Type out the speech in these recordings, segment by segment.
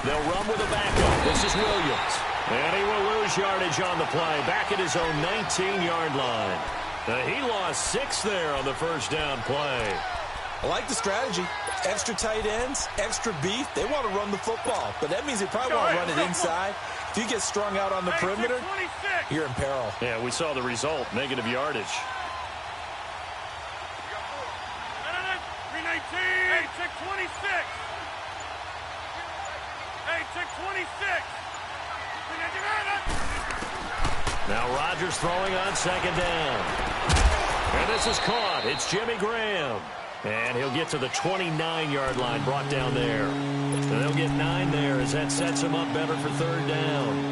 They'll run with a backup. This is Williams. And he will lose yardage on the play. Back at his own 19-yard line. He lost 6 there on the first down play. I like the strategy. Extra tight ends, extra beef. They want to run the football, but that means they probably want to run it inside. If you get strung out on the perimeter, you're in peril. Yeah, we saw the result, negative yardage. 319. 26. 26. Now Rodgers throwing on second down. And this is caught. It's Jimmy Graham. And he'll get to the 29-yard line, brought down there. And they'll get 9 there as that sets him up better for third down.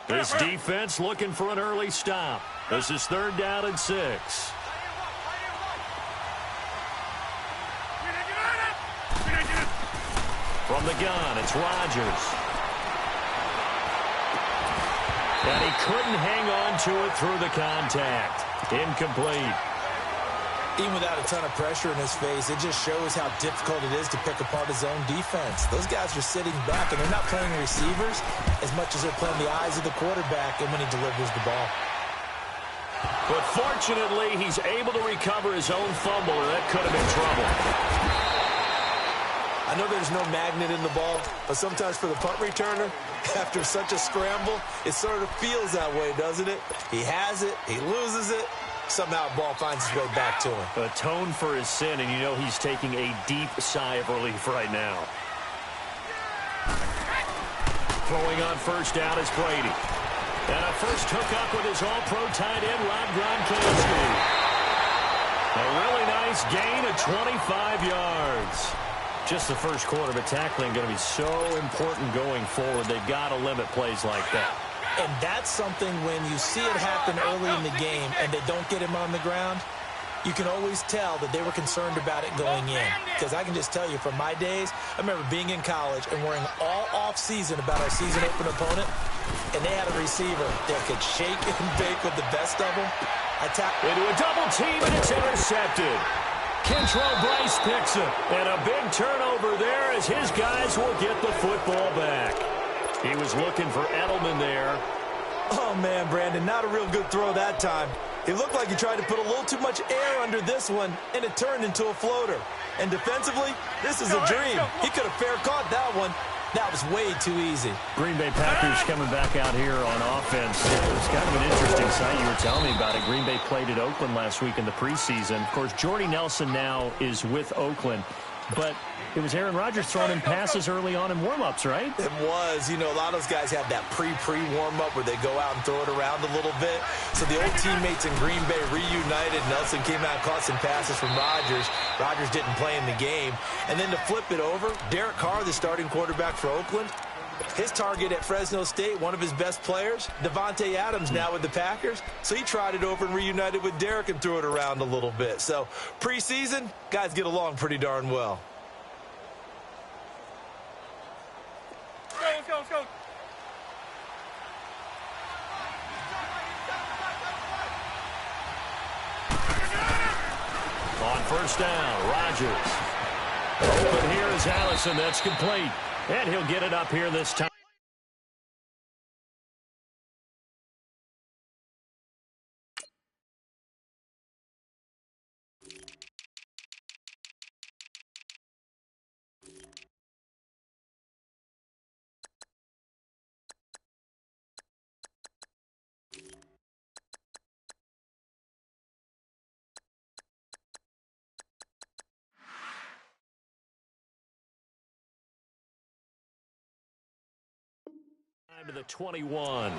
This defense looking for an early stop. This is third down and 6. From the gun, it's Rodgers. And he couldn't hang on to it through the contact. Incomplete. Even without a ton of pressure in his face, it just shows how difficult it is to pick apart his own defense. Those guys are sitting back, and they're not playing receivers as much as they're playing the eyes of the quarterback and when he delivers the ball. But fortunately, he's able to recover his own fumble, or that could have been trouble. I know there's no magnet in the ball, but sometimes for the punt returner, after such a scramble, it sort of feels that way, doesn't it? He has it, he loses it, somehow the ball finds its way back to him. Atone for his sin, and you know he's taking a deep sigh of relief right now. Throwing on first down is Brady. And a first hookup with his all-pro tight end, Rob Gronkowski. A really nice gain of 25 yards. Just the first quarter, but tackling going to be so important going forward. They've got to limit plays like that. And that's something when you see it happen early in the game and they don't get him on the ground, you can always tell that they were concerned about it going in. Because I can just tell you from my days, I remember being in college and worrying all off-season about our season-open opponent, and they had a receiver that could shake and bake with the best of them. Into a double team, and it's intercepted. Kentrell Bryce picks it. And a big turnover there as his guys will get the football back. He was looking for Edelman there. Oh, man, Brandon, not a real good throw that time. It looked like he tried to put a little too much air under this one, and it turned into a floater. And defensively, this is a dream. He could have fair caught that one. That was way too easy. Green Bay Packers coming back out here on offense. It was kind of an interesting sight. You were telling me about it. Green Bay played at Oakland last week in the preseason. Of course, Jordy Nelson now is with Oakland. But it was Aaron Rodgers throwing in passes early on in warm-ups, right? It was. You know, a lot of those guys have that pre-warm-up where they go out and throw it around a little bit. So the old teammates in Green Bay reunited. Nelson came out and caught some passes from Rodgers. Rodgers didn't play in the game. And then to flip it over, Derek Carr, the starting quarterback for Oakland, his target at Fresno State, one of his best players, Devontae Adams, now with the Packers. So he tried it over and reunited with Derek and threw it around a little bit. So preseason, guys get along pretty darn well. Let's go. On first down, Rodgers. Open here is Allison. That's complete. And he'll get it up here this time. To the 21.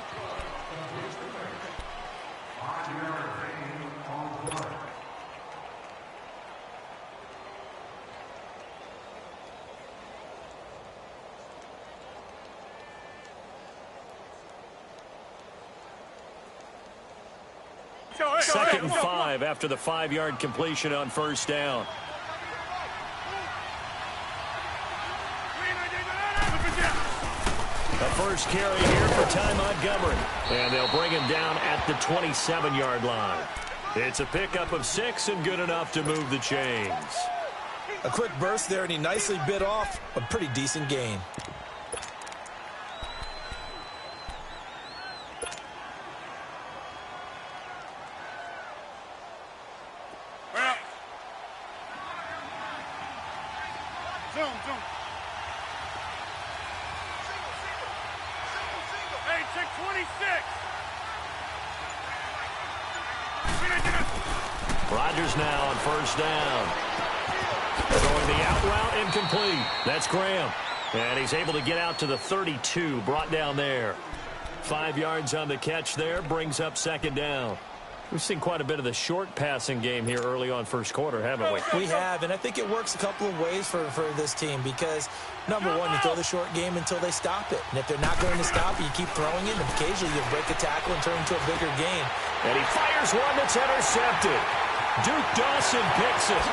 Second and 5 after the 5-yard completion on first down. The first carry here for Ty Montgomery. And they'll bring him down at the 27-yard line. It's a pickup of 6 and good enough to move the chains. A quick burst there, and he nicely bit off a pretty decent gain. Zoom. Hey, check 26. Rodgers now on first down. Throwing the out route incomplete. That's Graham. And he's able to get out to the 32, brought down there. 5 yards on the catch there, brings up second down. We've seen quite a bit of the short passing game here early on first quarter, haven't we? We have, and I think it works a couple of ways for this team because, number one, you throw the short game until they stop it. And if they're not going to stop it, you keep throwing it, and occasionally you break a tackle and turn into a bigger gain. And he fires one that's intercepted. Duke Dawson picks it.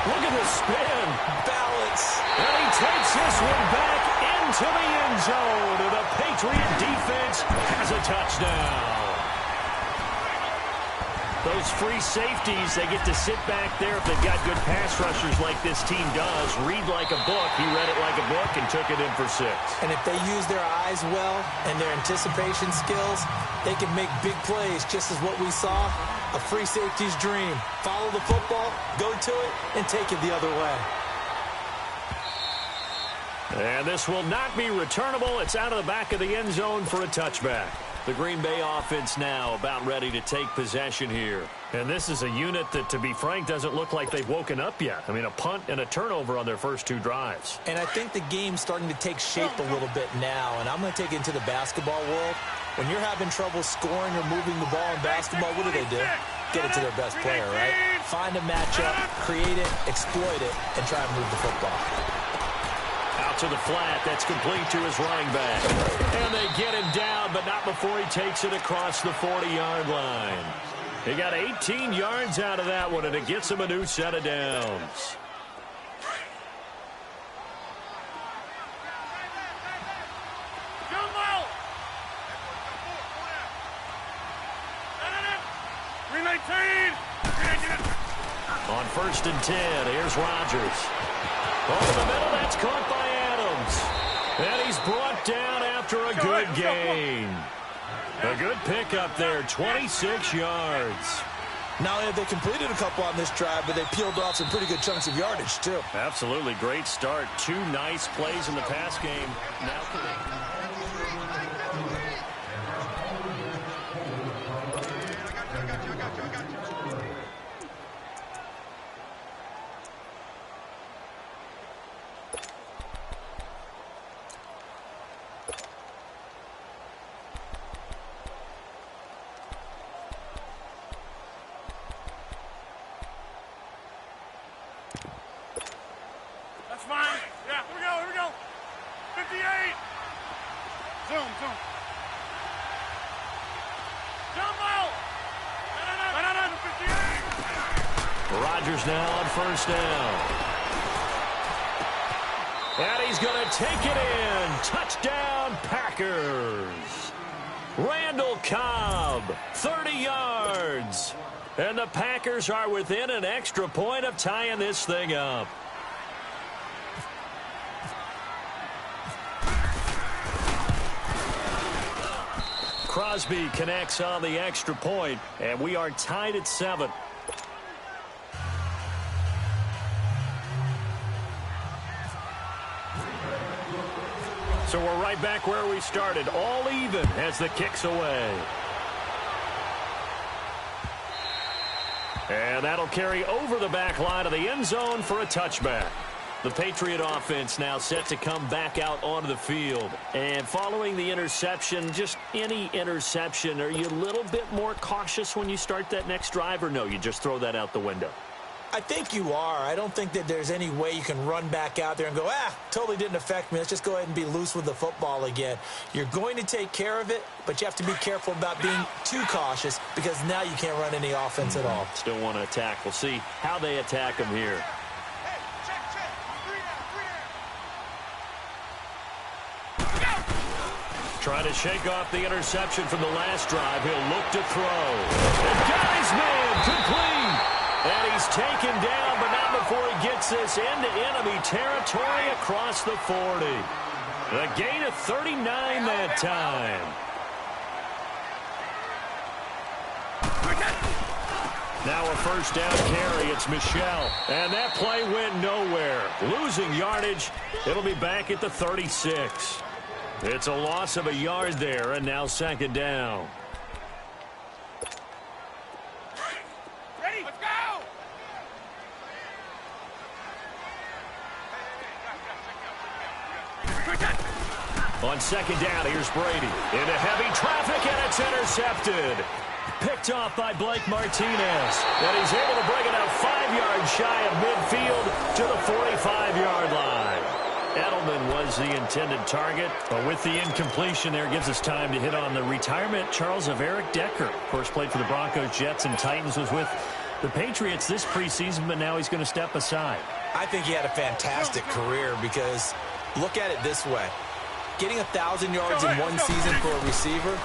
Look at the spin. Balance. And he takes this one back into the end zone. And the Patriot defense has a touchdown. Those free safeties, they get to sit back there if they've got good pass rushers like this team does. Read like a book. He read it like a book and took it in for 6. And if they use their eyes well and their anticipation skills, they can make big plays, just as what we saw. A free safety's dream. Follow the football, go to it, and take it the other way. And this will not be returnable. It's out of the back of the end zone for a touchback. The Green Bay offense now about ready to take possession here. And this is a unit that, to be frank, doesn't look like they've woken up yet. I mean, a punt and a turnover on their first 2 drives. And I think the game's starting to take shape a little bit now, and I'm going to take it into the basketball world. When you're having trouble scoring or moving the ball in basketball, what do? Get it to their best player, right? Find a matchup, create it, exploit it, and try and move the football. Out to the flat. That's complete to his running back. And they get him down, but not before he takes it across the 40-yard line. He got 18 yards out of that one, and it gets him a new set of downs. On first and 10, here's Rodgers. Over the middle, that's caught by Adams. And he's brought down after a good gain. A good pickup there, 26 yards. Not only have they completed a couple on this drive, but they peeled off some pretty good chunks of yardage, too. Absolutely, great start. 2 nice plays in the pass game. Now That's fine. Yeah, here we go. 58. Zoom. Jumbo. No, 58. Rodgers now on first down. And he's going to take it in. Touchdown, Packers. Randall Cobb, 30 yards. And the Packers are within an extra point of tying this thing up. Crosby connects on the extra point, and we are tied at 7. So we're right back where we started, all even as the kick's away. And that'll carry over the back line of the end zone for a touchback. The Patriot offense now set to come back out onto the field. And following the interception, just any interception, are you a little bit more cautious when you start that next drive, or no, you just throw that out the window? I think you are. I don't think that there's any way you can run back out there and go, totally didn't affect me. Let's just go ahead and be loose with the football again. You're going to take care of it, but you have to be careful about being too cautious because now you can't run any offense at all. Still want to attack. We'll see how they attack them here. Trying to shake off the interception from the last drive. He'll look to throw. And got his man complete. And he's taken down, but not before he gets this into enemy territory across the 40. A gain of 39 that time. Now a first down carry. It's Michel. And that play went nowhere. Losing yardage. It'll be back at the 36. It's a loss of a yard there, and now second down. Ready? Let's go! On second down, here's Brady. Into heavy traffic, and it's intercepted. Picked off by Blake Martinez. And he's able to bring it out 5 yards shy of midfield to the 45-yard line. Edelman was the intended target, but with the incompletion there, gives us time to hit on the retirement, Charles, of Eric Decker. Of course, played for the Broncos, Jets, and Titans, was with the Patriots this preseason, but now he's going to step aside. I think he had a fantastic career because look at it this way. Getting 1,000 yards in one season for a receiver,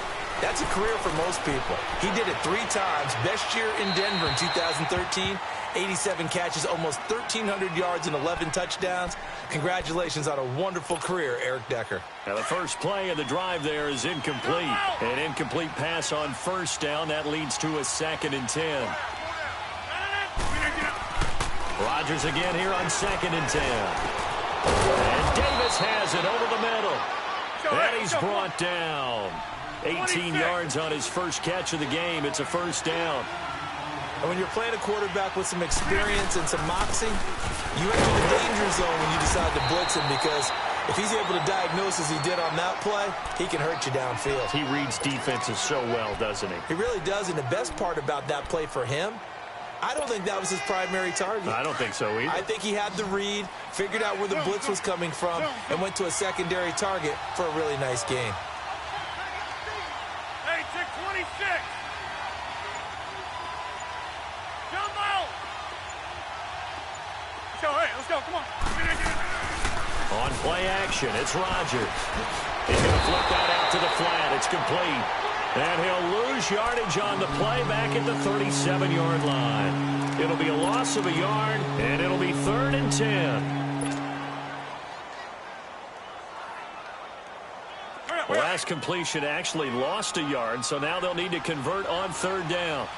that's a career for most people. He did it 3 times. Best year in Denver in 2013. 87 catches, almost 1,300 yards and 11 touchdowns. Congratulations on a wonderful career, Eric Decker. Now the first play of the drive there is incomplete. An incomplete pass on first down. That leads to a 2nd and 10. Rodgers again here on 2nd and 10. And Davis has it over the middle. And he's brought down. 18 yards on his first catch of the game. It's a first down. And when you're playing a quarterback with some experience and some moxie, you enter the danger zone when you decide to blitz him, because if he's able to diagnose as he did on that play, he can hurt you downfield. He reads defenses so well, doesn't he? He really does, and the best part about that play for him, I don't think that was his primary target. I don't think so either. I think he had the read, figured out where the blitz was coming from, and went to a secondary target for a really nice gain. Hey, 626. Let's go, come on. On play action, it's Rodgers. He's going to flip that out to the flat. It's complete. And he'll lose yardage on the play back at the 37-yard line. It'll be a loss of a yard, and it'll be 3rd and 10. The last completion actually lost a yard, so now they'll need to convert on 3rd down.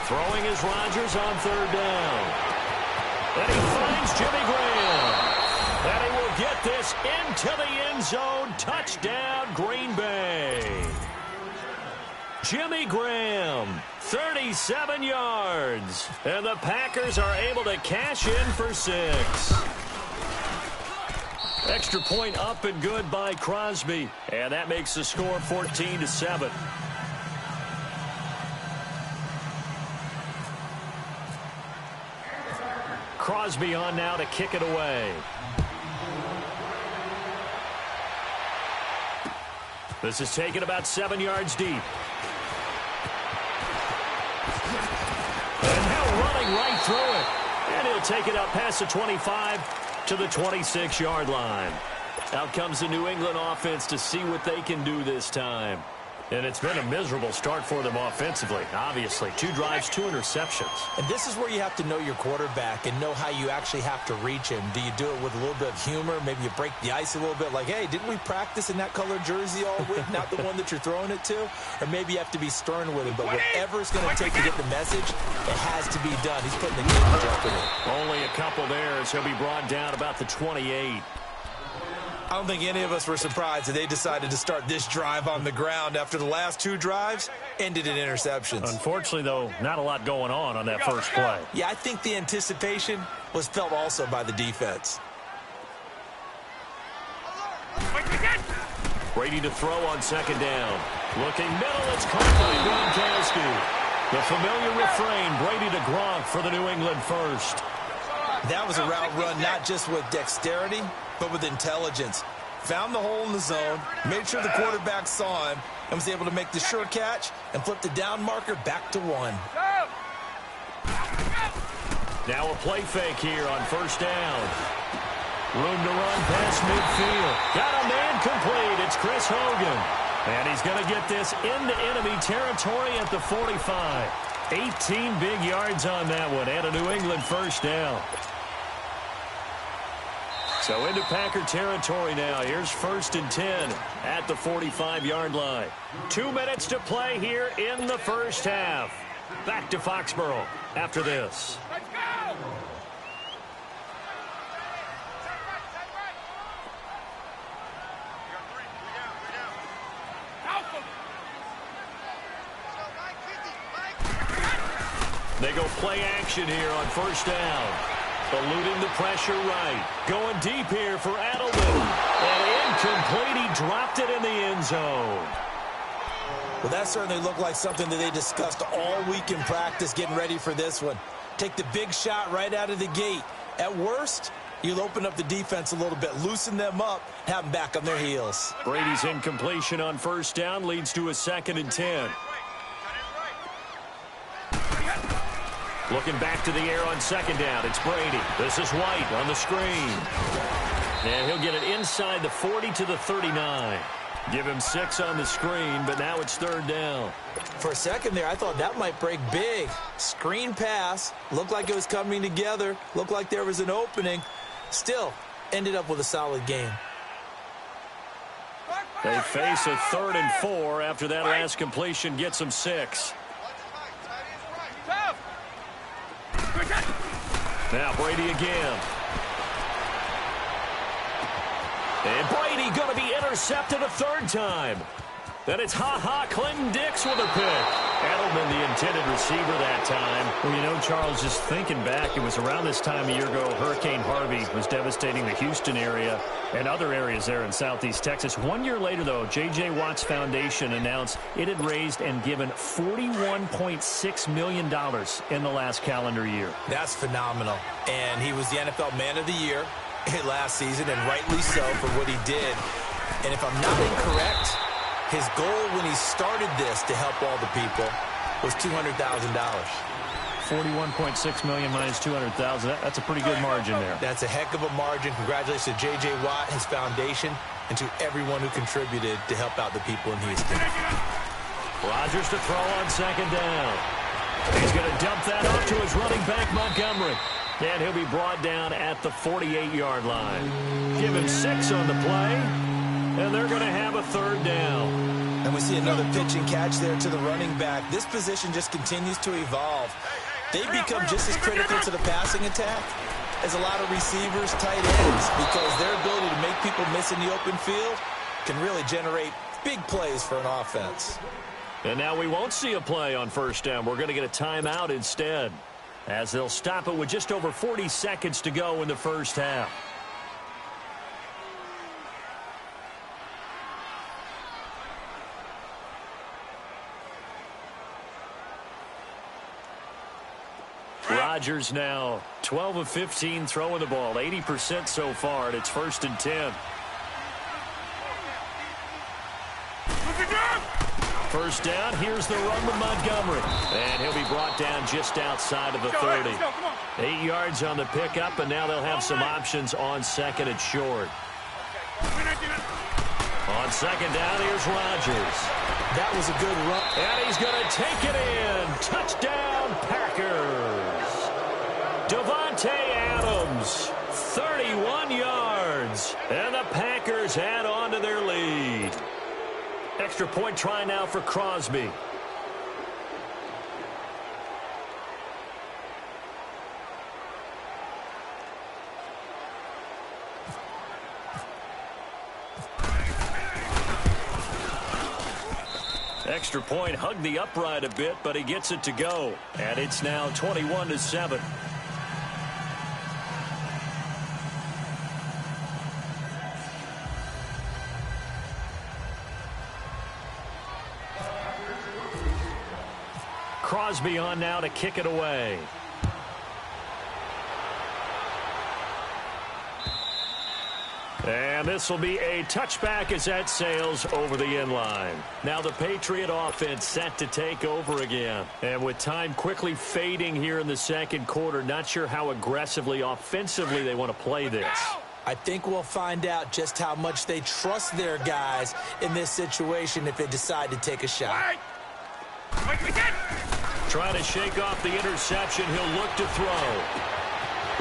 Throwing is Rodgers on 3rd down. And he finds Jimmy Graham. And he will get this into the end zone. Touchdown, Green Bay. Jimmy Graham, 37 yards. And the Packers are able to cash in for 6. Extra point up and good by Crosby. And that makes the score 14-7. Crosby on now to kick it away. This is taken about 7 yards deep. And now running right through it. And he'll take it up past the 25 to the 26-yard line. Out comes the New England offense to see what they can do this time. And it's been a miserable start for them offensively, obviously. 2 drives, 2 interceptions. And this is where you have to know your quarterback and know how you actually have to reach him. Do you do it with a little bit of humor? Maybe you break the ice a little bit, like, hey, didn't we practice in that color jersey all week, not the one that you're throwing it to? Or maybe you have to be stern with him. But whatever it's going to take to get the message, it has to be done. He's putting the game in jeopardy. Only a couple there, so he'll be brought down about the 28. I don't think any of us were surprised that they decided to start this drive on the ground after the last 2 drives ended in interceptions. Unfortunately, though, not a lot going on that first play. Yeah, I think the anticipation was felt also by the defense. Brady to throw on 2nd down. Looking middle, it's caught by Gronkowski. The familiar refrain, Brady to Gronk for the New England first. That was a route run not just with dexterity, but with intelligence. Found the hole in the zone, made sure the quarterback saw him, and was able to make the sure catch and flip the down marker back to 1. Now a play fake here on first down. Room to run past midfield. Got a man complete. It's Chris Hogan. And he's going to get this into enemy territory at the 45. 18 big yards on that one and a New England first down. So into Packer territory now. Here's 1st and 10 at the 45-yard line. 2 minutes to play here in the first half. Back to Foxborough after this. Let's go! They go play action here on first down. Eluding the pressure right. Going deep here for Edelman. And incomplete. He dropped it in the end zone. Well, that certainly looked like something that they discussed all week in practice getting ready for this one. Take the big shot right out of the gate. At worst, you'll open up the defense a little bit, loosen them up, have them back on their heels. Brady's incompletion on first down leads to a 2nd and 10. Looking back to the air on 2nd down. It's Brady. This is White on the screen. And he'll get it inside the 40 to the 39. Give him 6 on the screen, but now it's 3rd down. For a second there, I thought that might break big. Screen pass. Looked like it was coming together. Looked like there was an opening. Still, ended up with a solid game. They face a 3rd and 4 after that last completion gets them 6. Now Brady again. And Brady going to be intercepted a 3rd time. Then it's Clinton Dix with a pick. Edelman, the intended receiver that time. Well, you know, Charles, just thinking back, it was around this time a year ago, Hurricane Harvey was devastating the Houston area and other areas there in southeast Texas. 1 year later, though, J.J. Watt's Foundation announced it had raised and given $41.6 million in the last calendar year. That's phenomenal. And he was the NFL Man of the Year last season, and rightly so for what he did. And if I'm not incorrect, his goal when he started this to help all the people was $200,000. 41.6 million minus 200,000. That's a pretty good margin there. That's a heck of a margin. Congratulations to J.J. Watt, his foundation, and to everyone who contributed to help out the people in Houston. Rodgers to throw on 2nd down. He's going to dump that off to his running back, Montgomery. And he'll be brought down at the 48-yard line. Give him 6 on the play, and they're going to have a 3rd down. And we see another pitch and catch there to the running back. This position just continues to evolve. They become just as critical to the passing attack as a lot of receivers, tight ends, because their ability to make people miss in the open field can really generate big plays for an offense. And now we won't see a play on 1st down. We're going to get a timeout instead, as they'll stop it with just over 40 seconds to go in the first half. Rodgers now 12 of 15 throwing the ball, 80% so far, and it's 1st and 10. First down, here's the run with Montgomery. And he'll be brought down just outside of the 30. 8 yards on the pickup, and now they'll have some options on 2nd and short. On 2nd down, here's Rodgers. That was a good run. And he's going to take it in. Touchdown, Packers. Davante Adams, 31 yards. And the Packers add on to their lead. Extra point try now for Crosby. Extra point hugged the upright a bit, but he gets it to go. And it's now 21-7. Crosby on now to kick it away. And this will be a touchback as that sails over the end line. Now the Patriot offense set to take over again. And with time quickly fading here in the second quarter, not sure how aggressively, offensively they want to play this. I think we'll find out just how much they trust their guys in this situation if they decide to take a shot. Trying to shake off the interception. He'll look to throw.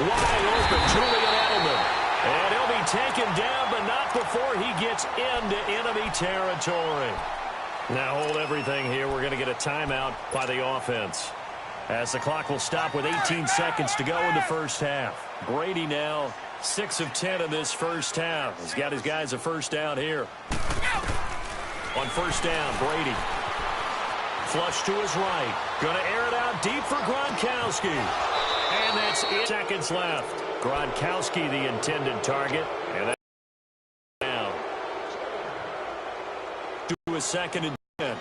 Wide open, Julian Edelman. And he'll be taken down, but not before he gets into enemy territory. Now hold everything here. We're going to get a timeout by the offense, as the clock will stop with 18 seconds to go in the first half. Brady now 6 of 10 in this first half. He's got his guys a first down here. On first down, Brady. Flush to his right. Going to air it out deep for Gronkowski. And that's it. Seconds left. Gronkowski the intended target. And that's down to a 2nd and 10.